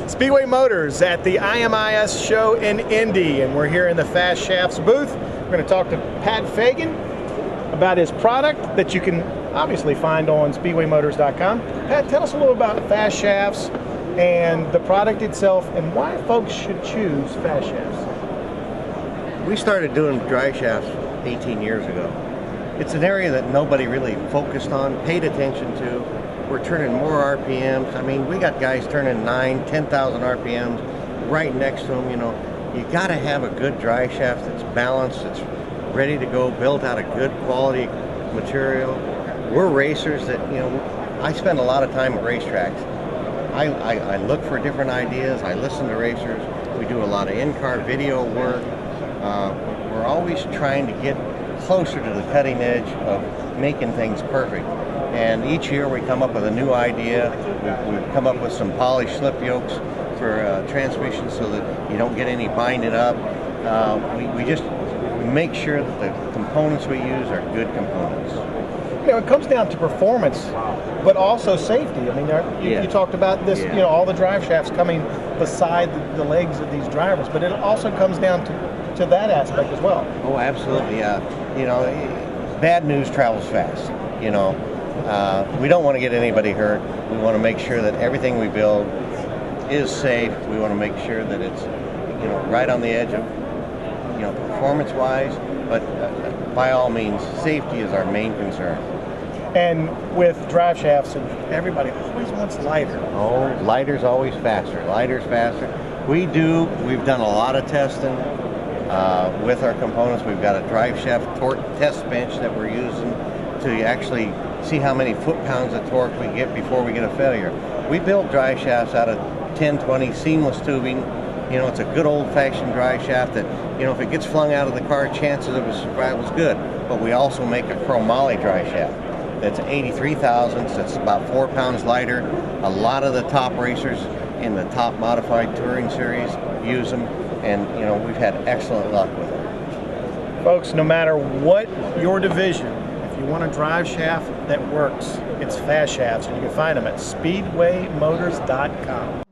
Speedway Motors at the IMIS show in Indy, and we're here in the Fast Shafts booth. We're going to talk to Pat Fagan about his product that you can obviously find on speedwaymotors.com. Pat, tell us a little about Fast Shafts and the product itself and why folks should choose Fast Shafts. We started doing drive shafts 18 years ago. It's an area that nobody really focused on, paid attention to. We're turning more RPMs. I mean, we got guys turning 10,000 RPMs right next to them. You know, you got to have a good drive shaft that's balanced, that's ready to go, built out of good quality material. We're racers that, you know, I spend a lot of time at racetracks. I look for different ideas. I listen to racers. We do a lot of in-car video work. We're always trying to get closer to the cutting edge of making things perfect. And each year we come up with a new idea. We've come up with some polished slip yokes for transmissions so that you don't get any binding up. We just make sure that the components we use are good components. You know, it comes down to performance, but also safety. I mean, you talked about this, you know, all the drive shafts coming beside the legs of these drivers, but it also comes down to that aspect as well. Oh, absolutely. You know, bad news travels fast, you know. We don't want to get anybody hurt. We want to make sure that everything we build is safe. We want to make sure that it's, you know, right on the edge of, you know, performance-wise, but by all means, safety is our main concern. And with drive shafts, and everybody always wants lighter. Oh, lighter's always faster. Lighter's faster. We've done a lot of testing with our components. We've got a drive shaft torque test bench that we're using to actually see how many foot-pounds of torque we get before we get a failure. We build drive shafts out of 1020 seamless tubing. You know, it's a good old-fashioned drive shaft that, you know, if it gets flung out of the car, chances of a survival is good. But we also make a chromoly drive shaft that's 83 thousandths. That's about 4 pounds lighter. A lot of the top racers in the top modified touring series use them, and, you know, we've had excellent luck with them. Folks, no matter what your division, if you want a drive shaft that works, it's Fast Shafts, and you can find them at speedwaymotors.com.